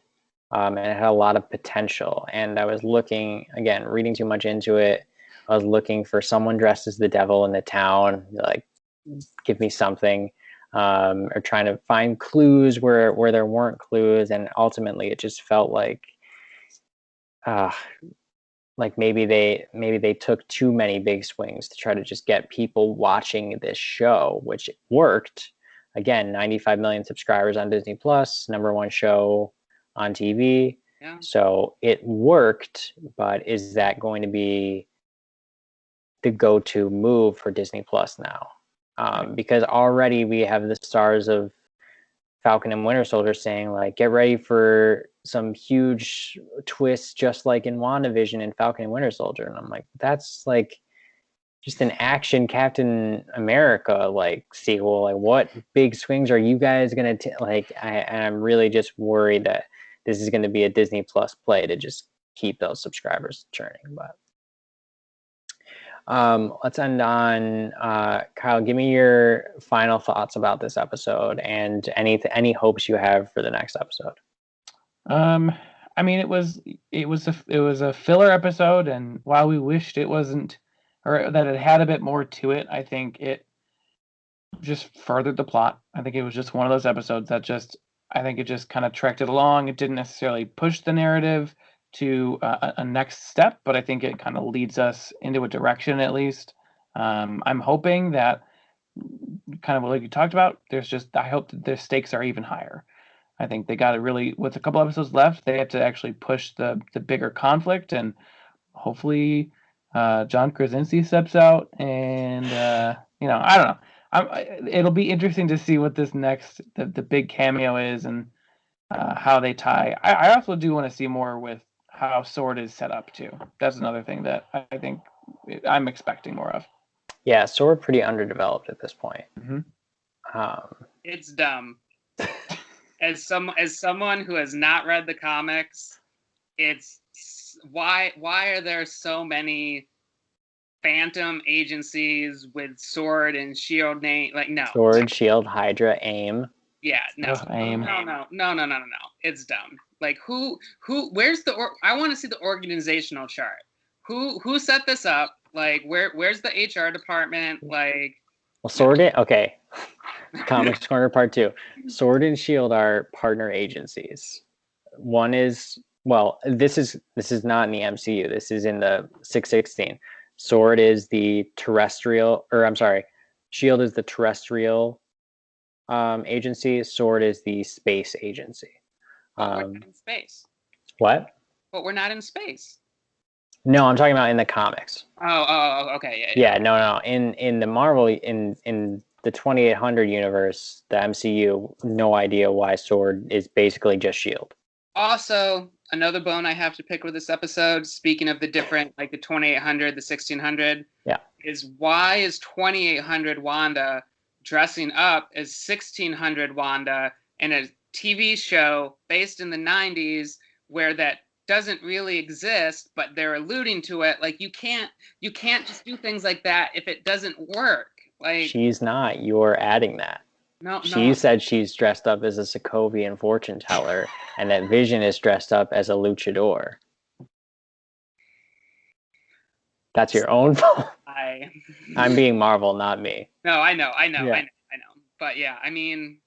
A: And it had a lot of potential. And I was looking, again, reading too much into it. I was looking for someone dressed as the devil in the town, like, give me something, or trying to find clues where there weren't clues. And ultimately, it just felt like maybe they took too many big swings to try to just get people watching this show, which worked. Again, 95 million subscribers on Disney Plus, #1 show on TV.
C: Yeah.
A: So it worked, but is that going to be the go-to move for Disney Plus now? Because already we have the stars of Falcon and Winter Soldier saying like, get ready for some huge twists, just like in WandaVision and Falcon and Winter Soldier. And I'm like, that's like just an action Captain America like sequel. Like, what big swings are you guys gonna like? I'm really just worried that this is going to be a Disney Plus play to just keep those subscribers churning. But let's end on Kyle. Give me your final thoughts about this episode and any hopes you have for the next episode.
B: I mean, it was a filler episode, and while we wished it wasn't, or that it had a bit more to it, I think it just furthered the plot. I think it was just one of those episodes that I think it just kind of tracked it along. It didn't necessarily push the narrative to a next step, but I think it kind of leads us into a direction at least. I'm hoping that, kind of like you talked about, I hope that the stakes are even higher. I think they got to really, with a couple episodes left, they have to actually push the bigger conflict, and hopefully John Krasinski steps out, and I don't know. It'll be interesting to see what this next the big cameo is, and how they tie. I also do want to see more with how Sword is set up too. That's another thing that I think I'm expecting more of.
A: Yeah, Sword pretty underdeveloped at this point.
B: Mm-hmm.
C: It's dumb. As someone who has not read the comics, it's why are there so many phantom agencies with sword and shield name? Like, no.
A: Sword, shield, Hydra, AIM.
C: Yeah, no.
B: Ugh, AIM.
C: No. It's dumb. Like, where's I want to see the organizational chart. Who set this up? Like, where's the HR department? Like,
A: Well, Sword and okay. Comics Corner Part 2. Sword and Shield are partner agencies. One is this is not in the MCU. This is in the 616. Sword is the terrestrial, or I'm sorry, Shield is the terrestrial agency. Sword is the space agency.
C: but we're not in space.
A: What?
C: But we're not in space.
A: No, I'm talking about in the comics.
C: Oh, okay,
A: yeah. No. In the Marvel, in the 2800 universe, the MCU, no idea why Sword is basically just Shield.
C: Also, another bone I have to pick with this episode, speaking of the different, like the 2800, the 1600, is why is 2800 Wanda dressing up as 1600 Wanda in a TV show based in the 90s where that doesn't really exist, but they're alluding to it. Like, you can't just do things like that if it doesn't work. Like,
A: she's not. You're adding that.
C: No.
A: She said she's dressed up as a Sokovian fortune teller, and that Vision is dressed up as a luchador. That's your own fault. I'm being Marvel, not me.
C: No, I know. But yeah, I mean.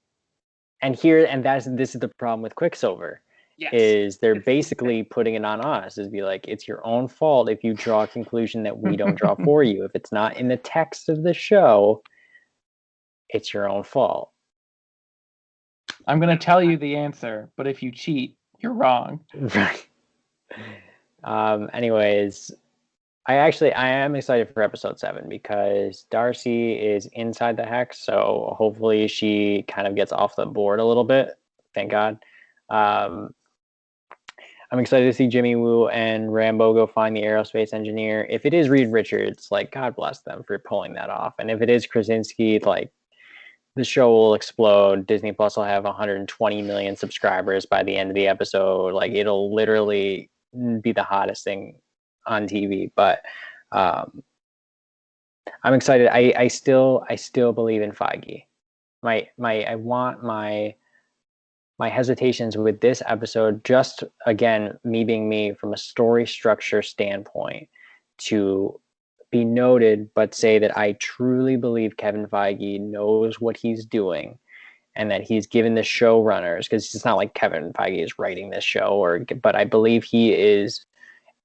A: This is the problem with Quicksilver. Yes. Is they're basically putting it on us, is be like, it's your own fault if you draw a conclusion that we don't draw for you. If it's not in the text of the show, it's your own fault.
B: I'm going to tell you the answer, but if you cheat, you're wrong.
A: Right. Anyways, I am excited for episode 7 because Darcy is inside the hex, so hopefully she kind of gets off the board a little bit. Thank God. I'm excited to see Jimmy Woo and Rambo go find the aerospace engineer. If it is Reed Richards, like, God bless them for pulling that off. And if it is Krasinski, like, the show will explode. Disney Plus will have 120 million subscribers by the end of the episode. Like, it'll literally be the hottest thing on TV. But I'm excited. I still believe in Feige. I want my hesitations with this episode, just again, me being me from a story structure standpoint, to be noted, but say that I truly believe Kevin Feige knows what he's doing and that he's given the showrunners, because it's not like Kevin Feige is writing this show, but I believe he is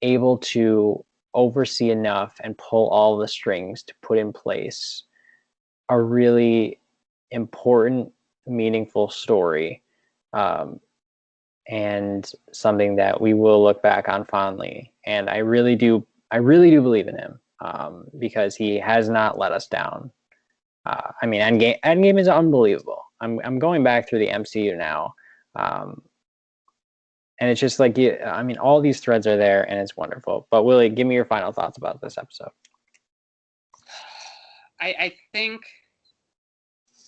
A: able to oversee enough and pull all the strings to put in place a really important, meaningful story. And something that we will look back on fondly. And I really do believe in him, because he has not let us down. I mean, Endgame is unbelievable. I'm going back through the MCU now, and it's just like, I mean, all these threads are there, and it's wonderful. But Willie, give me your final thoughts about this episode.
C: I think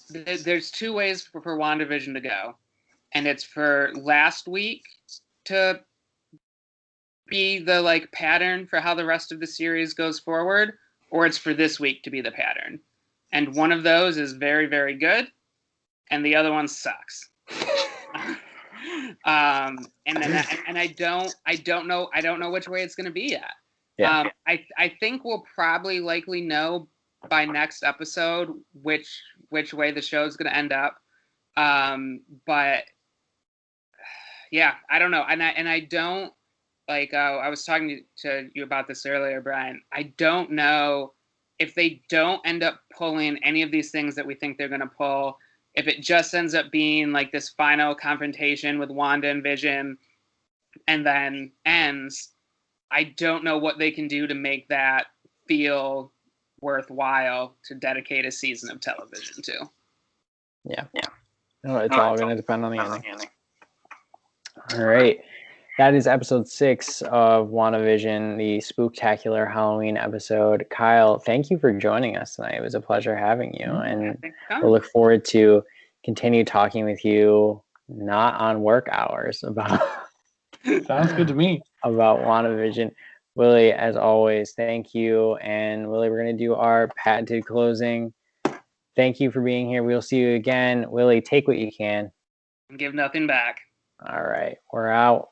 C: there's two ways for WandaVision to go. And it's for last week to be the, like, pattern for how the rest of the series goes forward, or it's for this week to be the pattern. And one of those is very, very good, and the other one sucks. And I don't know which way it's going to be yet. Yeah. I think we'll probably likely know by next episode which way the show's going to end up. But yeah, I don't know. And I don't, like, I was talking to you about this earlier, Brian. I don't know if they don't end up pulling any of these things that we think they're going to pull, if it just ends up being like this final confrontation with Wanda and Vision and then ends. I don't know what they can do to make that feel worthwhile to dedicate a season of television to.
A: Yeah. No, it's all going to depend on the ending. All right. That is episode 6 of WandaVision, the spooktacular Halloween episode. Kyle, thank you for joining us tonight. It was a pleasure having you. And we'll look forward to continue talking with you, not on work hours, about...
B: Sounds good to me.
A: about WandaVision. Willie, as always, thank you. And Willie, we're going to do our patented closing. Thank you for being here. We'll see you again. Willie, take what you can.
C: And give nothing back.
A: All right, we're out.